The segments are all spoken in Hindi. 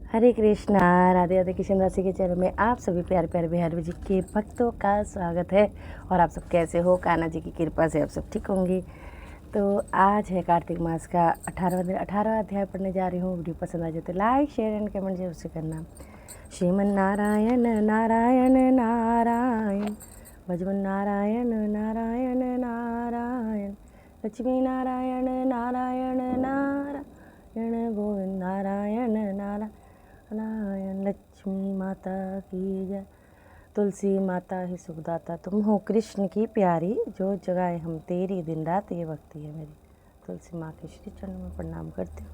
हरे कृष्णा। राधे राधे। किशन राशि के चैनल में आप सभी प्यारे प्यारे बिहार जी के भक्तों का स्वागत है। और आप सब कैसे हो? कान्हा जी की कृपा से आप सब ठीक होंगे। तो आज है कार्तिक मास का 18वां अध्याय पढ़ने जा रही हूँ। वीडियो पसंद आ जाए तो लाइक शेयर एंड कमेंट जरूर से करना। श्रीमन नारायण नारायण नारायण, भजमन नारायण नारायण नारायण, लक्ष्मी नारायण नारायण नारायण, गोविंद नारायण नारायण, लक्ष्मी माता की जय। तुलसी माता ही सुखदाता, तुम हो कृष्ण की प्यारी, जो जगाए हम तेरी दिन रात, ये भक्ति है मेरी। तुलसी माँ के श्री चरणों में प्रणाम करते हो।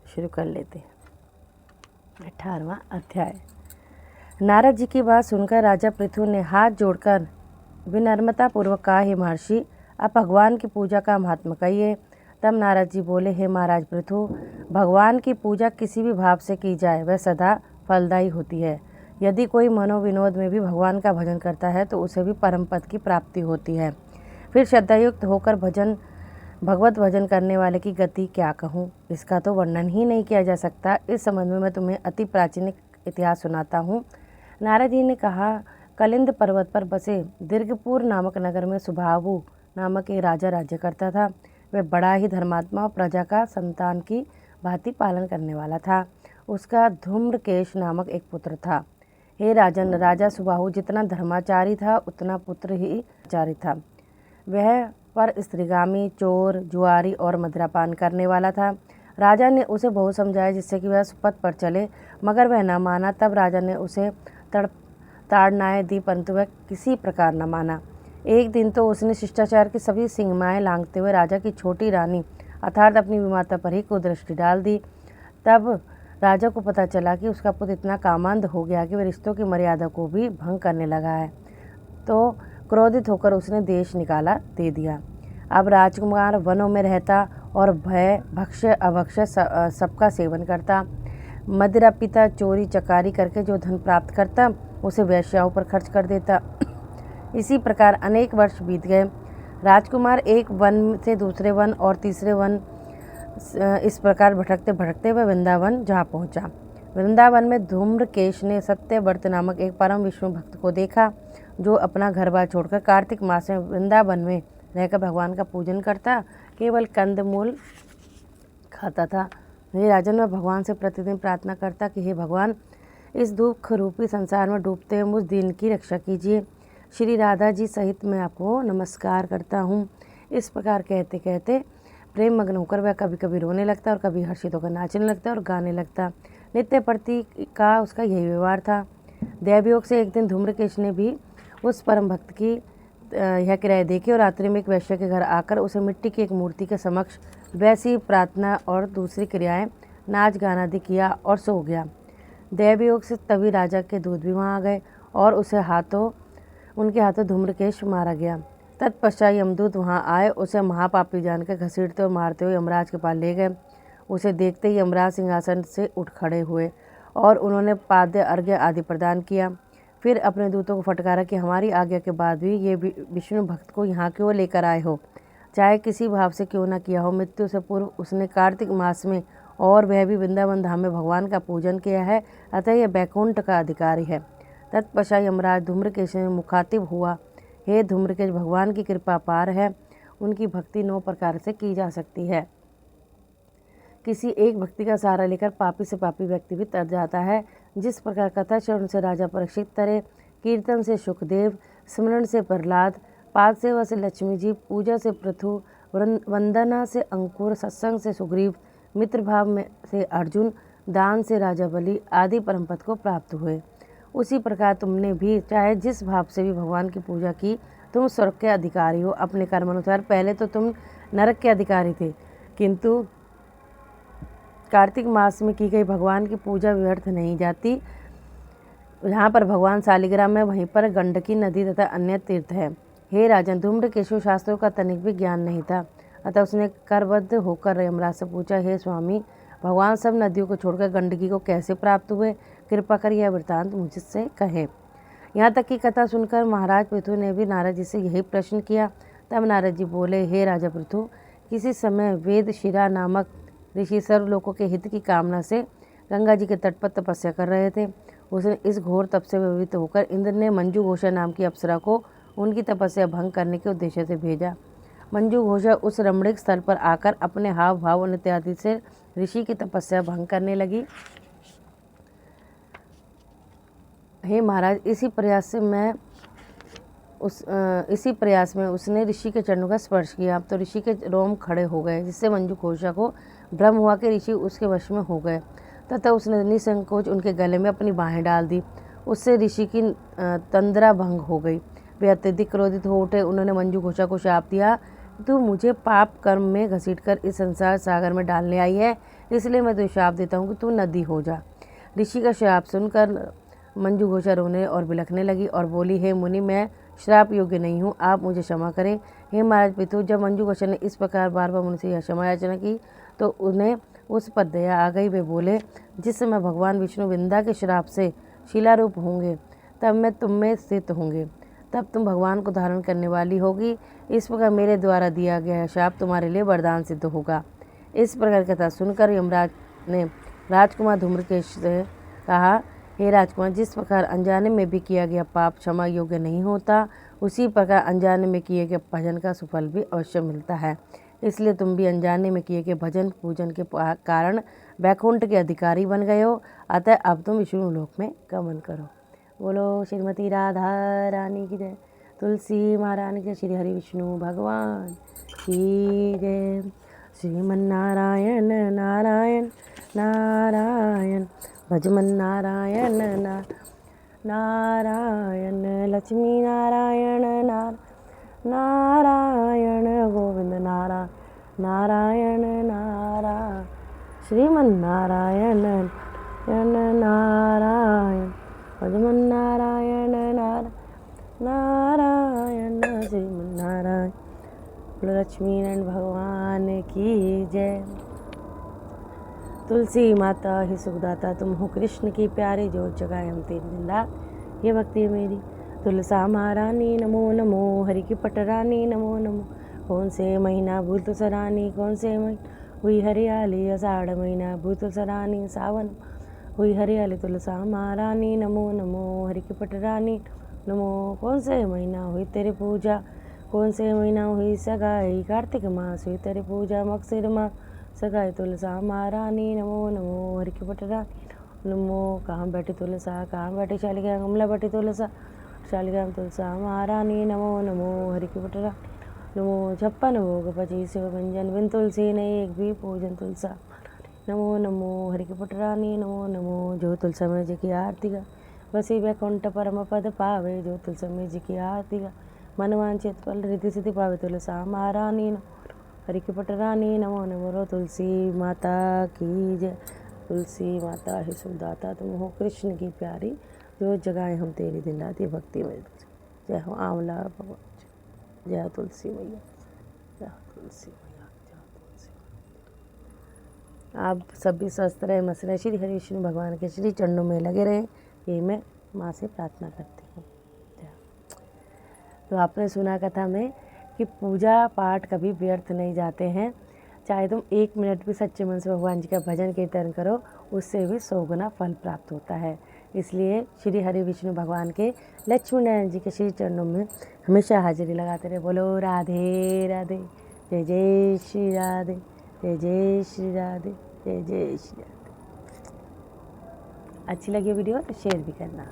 शुरू कर लेते हैं 18वां अध्याय। नारद जी की बात सुनकर राजा पृथु ने हाथ जोड़कर विनम्रता पूर्वक कहा, हे महर्षि, आप भगवान की पूजा का महात्मा कहिए। तब नारद जी बोले, हे महाराज पृथु, भगवान की पूजा किसी भी भाव से की जाए वह सदा फलदायी होती है। यदि कोई मनोविनोद में भी भगवान का भजन करता है तो उसे भी परम पद की प्राप्ति होती है। फिर श्रद्धायुक्त होकर भगवत भजन करने वाले की गति क्या कहूँ, इसका तो वर्णन ही नहीं किया जा सकता। इस संबंध में मैं तुम्हें अति प्राचीन इतिहास सुनाता हूँ। नारद जी ने कहा, कलिंद पर्वत पर बसे दीर्घपुर नामक नगर में सुबाहु नामक एक राजा राज्य करता था। वह बड़ा ही धर्मात्मा और प्रजा का संतान की भांति पालन करने वाला था। उसका धूम्रकेश नामक एक पुत्र था। हे राजन, राजा सुबाहु जितना धर्माचारी था उतना पुत्र ही आचारी था। वह पर स्त्रीगामी, चोर, जुआरी और मदिरापान करने वाला था। राजा ने उसे बहुत समझाया जिससे कि वह पथ पर चले, मगर वह न माना। तब राजा ने उसे ताड़नाएं दी, परंतु वह किसी प्रकार न माना। एक दिन तो उसने शिष्टाचार की सभी सीमाएं लांघते हुए राजा की छोटी रानी अर्थात अपनी विमाता पर ही कुदृष्टि डाल दी। तब राजा को पता चला कि उसका पुत्र इतना कामांध हो गया कि वह रिश्तों की मर्यादा को भी भंग करने लगा है। तो क्रोधित होकर उसने देश निकाला दे दिया। अब राजकुमार वनों में रहता और भय भक्ष्य अभक्ष्य सबका सेवन करता, मदिरा पीता, चोरी चकारी करके जो धन प्राप्त करता उसे वेश्याओं पर खर्च कर देता। इसी प्रकार अनेक वर्ष बीत गए। राजकुमार एक वन से दूसरे वन और तीसरे वन इस प्रकार भटकते भटकते वह वृंदावन जा पहुंचा। वृंदावन में धूम्रकेश ने सत्यव्रत नामक एक परम विष्णु भक्त को देखा, जो अपना घर बार छोड़कर कार्तिक मास में वृंदावन में रहकर भगवान का पूजन करता, केवल कंदमूल खाता था। हे राजन, मैं भगवान से प्रतिदिन प्रार्थना करता कि हे भगवान, इस दुख रूपी संसार में डूबते हुए मुझ दीन की रक्षा कीजिए। श्री राधा जी सहित मैं आपको नमस्कार करता हूँ। इस प्रकार कहते कहते प्रेम मग्न होकर वह कभी कभी रोने लगता और कभी हर्षित होकर नाचने लगता और गाने लगता। नित्य प्रति का उसका यही व्यवहार था। दैवयोग से एक दिन धूम्रकेश ने भी उस परम भक्त की यह क्रिया देखी और रात्रि में एक वैश्य के घर आकर उसे मिट्टी की एक मूर्ति के समक्ष वैसी प्रार्थना और दूसरी क्रियाएं नाच गाना आदि किया और सो गया। दैवयोग से तभी राजा के दूत भी वहाँ आ गए और उनके हाथों धूम्रकेश मारा गया। तत्पश्चात यमदूत वहाँ आए, उसे महापापी जानकर घसीटते और मारते हुए यमराज के पास ले गए। उसे देखते ही यमराज सिंहासन से उठ खड़े हुए और उन्होंने पाद्य अर्घ्य आदि प्रदान किया। फिर अपने दूतों को फटकारा कि हमारी आज्ञा के बाद भी ये विष्णु भक्त को यहाँ क्यों लेकर आए हो, चाहे किसी भाव से क्यों न किया हो। मृत्यु से पूर्व उसने कार्तिक मास में और वह भी वृंदावन धाम में भगवान का पूजन किया है, अतः यह बैकुंठ का अधिकारी है। तत्पश्चात यमराज धूम्रकेश ने मुखातिब हुआ, हे धूम्रकेश, भगवान की कृपा पार है, उनकी भक्ति 9 प्रकार से की जा सकती है। किसी एक भक्ति का सहारा लेकर पापी से पापी व्यक्ति भी तर जाता है। जिस प्रकार कथा श्रवण से राजा परीक्षित तरे, कीर्तन से सुखदेव, स्मरण से प्रहलाद, पाद सेवा से लक्ष्मी जी, पूजा से पृथु, वंदना से अंकुर, सत्संग से सुग्रीव, मित्र भाव में से अर्जुन, दान से राजा बलि आदि परम पद को प्राप्त हुए, उसी प्रकार तुमने भी चाहे जिस भाव से भी भगवान की पूजा की, तुम स्वर्ग के अधिकारी हो। अपने कर्म अनुसार पहले तो तुम नरक के अधिकारी थे, किंतु कार्तिक मास में की गई भगवान की पूजा व्यर्थ नहीं जाती। यहाँ पर भगवान शालिग्राम में, वहीं पर गंडकी नदी तथा अन्य तीर्थ है। हे राजन, धूम्रकेश शास्त्रों का तनिक भी ज्ञान नहीं था, अतः उसने करबद्ध होकर यमराज से पूछा, हे स्वामी, भगवान सब नदियों को छोड़कर गंडकी को कैसे प्राप्त हुए? कृपा कर यह वृत्तांत मुझसे कहे। यहाँ तक की कथा सुनकर महाराज पृथु ने भी नारद जी से यही प्रश्न किया। तब नारद जी बोले, हे राजा पृथु, किसी समय वेद शिरा नामक ऋषि सर्वलोकों के हित की कामना से गंगा जी के तट पर तपस्या कर रहे थे। उसने इस घोर तप से प्रभावित होकर इंद्र ने मंजू घोषा नाम की अप्सरा को उनकी तपस्या भंग करने के उद्देश्य से भेजा। मंजू घोषा उस रमणीक स्थल पर आकर अपने हाव भाव इत्यादि से ऋषि की तपस्या भंग करने लगी। हे महाराज, इसी प्रयास में उसने ऋषि के चरणों का स्पर्श किया तो ऋषि के रोम खड़े हो गए, जिससे मंजू घोषा को भ्रम हुआ कि ऋषि उसके वश में हो गए। तथा उसने निसंकोच उनके गले में अपनी बाहें डाल दी। उससे ऋषि की तंद्रा भंग हो गई। वे अत्यधिक क्रोधित हो उठे। उन्होंने मंजू घोषा को शाप दिया, तू मुझे पाप कर्म में घसीटकर इस संसार सागर में डालने आई है, इसलिए मैं तुझे शाप देता हूँ कि तू नदी हो जा। ऋषि का शाप सुनकर मंजू घोषा रोने और बिलखने लगी और बोली, हे मुनि, मैं श्राप योग्य नहीं हूँ, आप मुझे क्षमा करें। हे महाराज पितु, जब मंजू घोषा ने इस प्रकार बार बार मुनि से यह क्षमा याचना की तो उन्हें उस पर दया आ गई। वे बोले, जिस समय भगवान विष्णु विंध्या के श्राप से शिलारूप होंगे तब मैं तुम में स्थित होंगे, तब तुम भगवान को धारण करने वाली होगी। इस प्रकार मेरे द्वारा दिया गया शाप तुम्हारे लिए वरदान सिद्ध होगा। इस प्रकार कथा सुनकर यमराज ने राजकुमार धूम्रकेश से कहा, हे राजकुमार, जिस प्रकार अनजाने में भी किया गया पाप क्षमा योग्य नहीं होता, उसी प्रकार अनजाने में किए गए भजन का सुफल भी अवश्य मिलता है। इसलिए तुम भी अनजाने में किए गए भजन पूजन के कारण वैकुंठ के अधिकारी बन गए हो। अतः अब तुम विष्णु लोक में गमन करो। बोलो श्रीमती राधा रानी की जय। तुलसी महारानी की, श्री हरि विष्णु भगवान की जय। श्रीमन्नारायण नारायण नारायण, भजमन नारायण नारायण, लक्ष्मी नारायण नारायण, गोविंद नारायण नारायण, श्रीमन्नारायण नारायण, भजमन नारायण नारायण, श्रीमन्नारायण। लक्ष्मी नारायण भगवान की जय। तुलसी माता ही सुखदाता, तुम हो कृष्ण की प्यारी, जो जगाए हम तेरी दिन रात। ये भक्ति है मेरी। तुलसा महारानी नमो नमो, हरि की पटरानी नमो नमो। कौन से महीना भूल तुलसरानी, कौन से महीना हुई हरियाली, आषाढ़ महीना भूल तुलसरानी, सावन हुई हरियाली। तुलसा महारानी नमो नमो, हरि की पटरानी नमो। कौन से महीना हुई तेरी पूजा, कौन से महीना हुई सगाई, कार्तिक मास हुई तेरी पूजा, मगसिर मास सगाई। तुलसा महारानी नमो नमो, हरि की पटरानी नमो। कहाँ बैठी तुलसा, कहाँ बैठी शालिग्राम, कमला बैठी तुलसा शालिग्राम। तुलसा महारानी नमो नमो, हरि की पटरानी नमो। 56 भोग 25 व्यंजन, बिन तुलसी नहीं एक भी पूजन। तुलसा नमो नमो, हरि की पटरानी नमो नमो। जो तुलसा में जी की आरती गा, वसी वैकुंठ परम पद पावे। जो तुलसा में जी की आरती गा, मन वांछित फल रिद्धि सिद्धि पावे। तुलसा महारानी हरि की पटरानी नमो नमो। तुलसी माता की जय। तुलसी माता ही सुखदाता, तुम हो कृष्ण की प्यारी, जो जगाए हम तेरी दिन रात। ये भक्ति में जय हो आंवला भगवान, जय तुलसी मैया, जय तुलसी मैया, जय तुलसी। आप सभी स्वस्थ रहे, मस्त रहे, श्री हरि विष्णु भगवान के श्री चरणों में लगे रहें, ये मैं माँ से प्रार्थना करती हूँ। तो आपने सुना कथा में कि पूजा पाठ कभी व्यर्थ नहीं जाते हैं। चाहे तुम 1 मिनट भी सच्चे मन से भगवान जी का भजन कीर्तन करो, उससे भी 100 गुना फल प्राप्त होता है। इसलिए श्री हरि विष्णु भगवान के लक्ष्मी नारायण जी के श्री चरणों में हमेशा हाजिरी लगाते रहे। बोलो राधे राधे, जय जय श्री राधे, जय जय श्री राधे, जय जय श्री राधे। अच्छी लगी वीडियो तो शेयर भी करना।